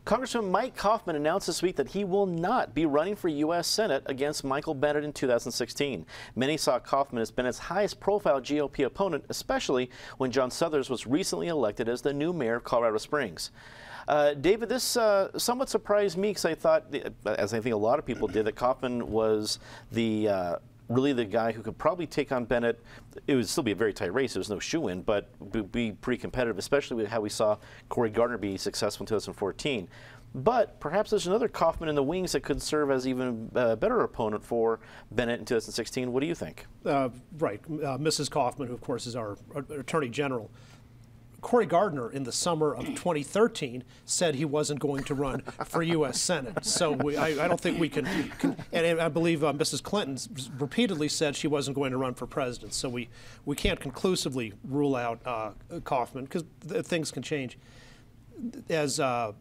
Congressman Mike Coffman announced this week that he will not be running for U.S. Senate against Michael Bennett in 2016. Many saw Coffman as Bennett's highest-profile GOP opponent, especially when John Suthers was recently elected as the new mayor of Colorado Springs. David, this somewhat surprised me because I thought, as I think a lot of people did, that Coffman was really the guy who could probably take on Bennett. It would still be a very tight race. There was no shoo-in, but be pretty competitive, especially with how we saw Cory Gardner be successful in 2014. But perhaps there's another Coffman in the wings that could serve as even a better opponent for Bennett in 2016. What do you think? Right. Mrs. Coffman, who of course is our Attorney General. Cory Gardner in the summer of 2013 said he wasn't going to run for U.S. Senate. So I don't think we can and I believe Mrs. Clinton repeatedly said she wasn't going to run for president. So we can't conclusively rule out Coffman because things can change. There'll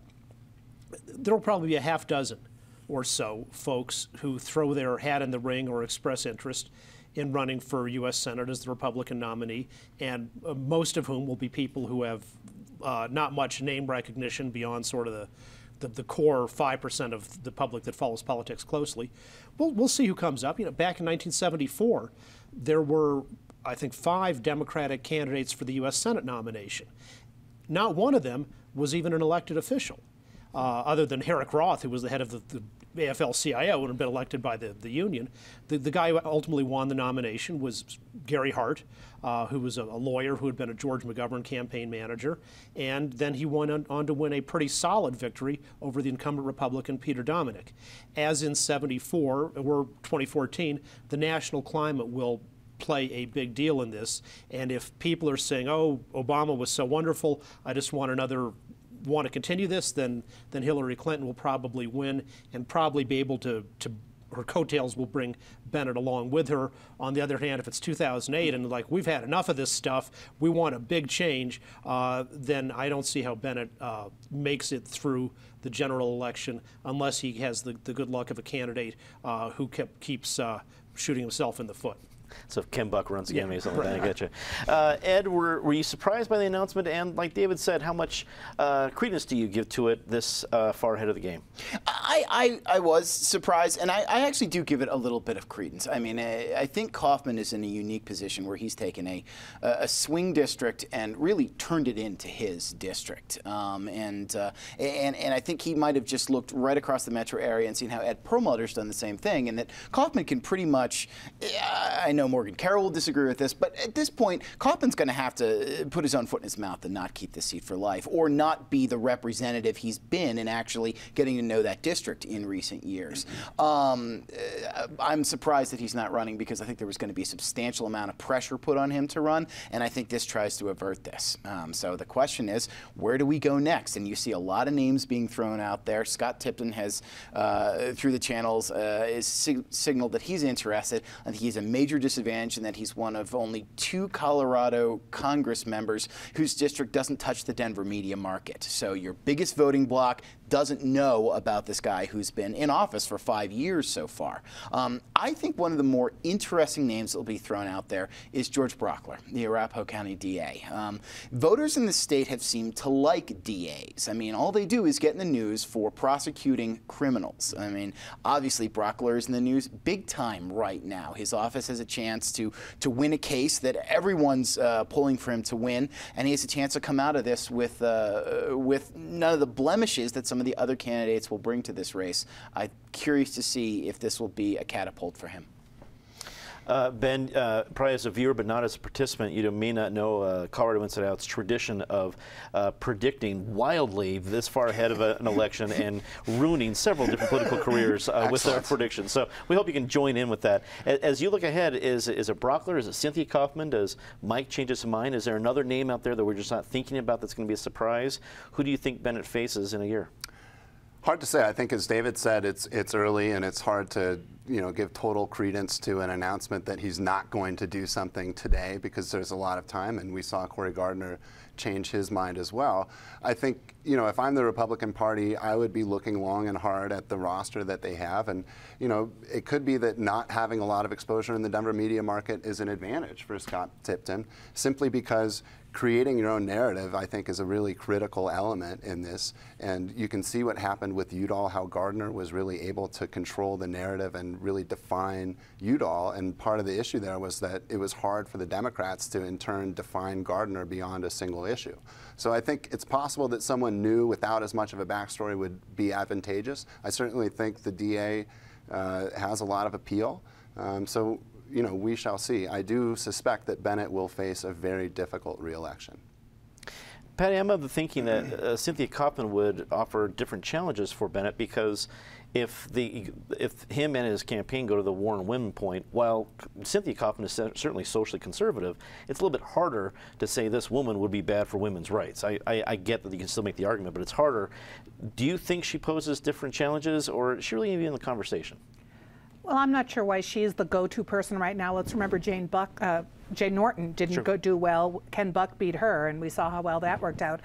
probably be a half dozen or so folks who throw their hat in the ring or express interest in running for U.S. Senate as the Republican nominee, and most of whom will be people who have not much name recognition beyond sort of the core 5% of the public that follows politics closely. We'll see who comes up. You know, back in 1974, there were, I think, 5 Democratic candidates for the U.S. Senate nomination. Not one of them was even an elected official, other than Herrick Roth, who was the head of the AFL-CIO and had been elected by the union. The guy who ultimately won the nomination was Gary Hart, who was a lawyer who had been a George McGovern campaign manager, and then he went on to win a pretty solid victory over the incumbent Republican Peter Dominick. As in '74 or 2014, the national climate will play a big deal in this, and if people are saying, "Oh, Obama was so wonderful, I just want to continue this," then Hillary Clinton will probably win and probably be able to her coattails will bring Bennett along with her. On the other hand, if it's 2008 and like we've had enough of this stuff, we want a big change, then I don't see how Bennett makes it through the general election unless he has the good luck of a candidate who keeps shooting himself in the foot. So if Kim Buck runs again, maybe something right. like that, I get you. Ed, were you surprised by the announcement? And like David said, how much credence do you give to it this far ahead of the game? I was surprised, and I actually do give it a little bit of credence. I mean, I think Coffman is in a unique position where he's taken a swing district and really turned it into his district. And I think he might have just looked right across the metro area and seen how Ed Perlmutter's done the same thing, and that Coffman can pretty much, I know Morgan Carroll will disagree with this, but at this point, Coffman's going to have to put his own foot in his mouth and not keep the seat for life, or not be the representative he's been in actually getting to know that district in recent years. I'm surprised that he's not running because I think there was going to be a substantial amount of pressure put on him to run, and I think this tries to avert this. So the question is, where do we go next? And you see a lot of names being thrown out there. Scott Tipton has, through the channels, signaled that he's interested. I think he's a major disadvantage in that he's one of only 2 Colorado Congress members whose district doesn't touch the Denver media market. So your biggest voting bloc doesn't know about this guy who's been in office for 5 years so far. I think one of the more interesting names that will be thrown out there is George Brockler, the Arapahoe County DA. Voters in the state have seemed to like DAs. I mean, all they do is get in the news for prosecuting criminals. I mean, obviously Brockler is in the news big time right now. His office has a chance to win a case that everyone's pulling for him to win, and he has a chance to come out of this with none of the blemishes that some of the other candidates will bring to this race. I'm curious to see if this will be a catapult for him. Ben, probably as a viewer but not as a participant, you may not know Colorado Inside Out's tradition of predicting wildly this far ahead of an election and ruining several different political careers with our predictions. So we hope you can join in with that. As you look ahead, is it Brockler? Is it Cynthia Coffman? Does Mike change his mind? Is there another name out there that we're just not thinking about that's going to be a surprise? Who do you think Bennett faces in a year? Hard to say. I think, as David said, it's early and it's hard to give total credence to an announcement that he's not going to do something today because there's a lot of time, and we saw Cory Gardner change his mind as well. I think, if I'm the Republican Party, I would be looking long and hard at the roster that they have, and it could be that not having a lot of exposure in the Denver media market is an advantage for Scott Tipton, simply because creating your own narrative, I think, is a really critical element in this. And you can see what happened with Udall, how Gardner was really able to control the narrative and really define Udall. And part of the issue there was that it was hard for the Democrats to, in turn, define Gardner beyond a single issue. So I think it's possible that someone new without as much of a backstory would be advantageous. I certainly think the DA has a lot of appeal. So we shall see. I do suspect that Bennett will face a very difficult re-election. Patty, I'm of the thinking that Cynthia Coffman would offer different challenges for Bennett, because if him and his campaign go to the Warren women point, while Cynthia Coffman is certainly socially conservative, it's a little bit harder to say this woman would be bad for women's rights. I get that you can still make the argument, but it's harder. Do you think she poses different challenges, or is she really even in the conversation? Well, I'm not sure why she's the go-to person right now. Let's remember Jane Norton didn't do well. Ken Buck beat her, and we saw how well that worked out.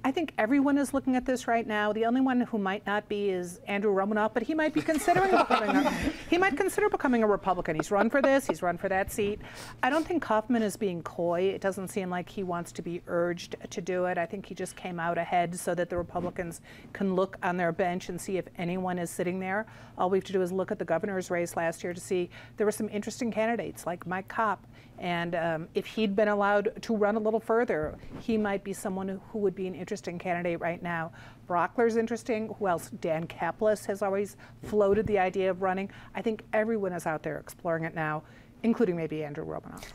I think everyone is looking at this right now. The only one who might not be is Andrew Romanoff, but he might be considering becoming a Republican. He's run for this, he's run for that seat. I don't think Coffman is being coy. It doesn't seem like he wants to be urged to do it. I think he just came out ahead so that the Republicans can look on their bench and see if anyone is sitting there. All we have to do is look at the governor's race last year to see there were some interesting candidates like Mike Kopp. And if he'd been allowed to run a little further, he might be someone who would be an interesting candidate right now. Brockler's interesting. Who else? Dan Kaplis has always floated the idea of running. I think everyone is out there exploring it now, including maybe Andrew Romanoff.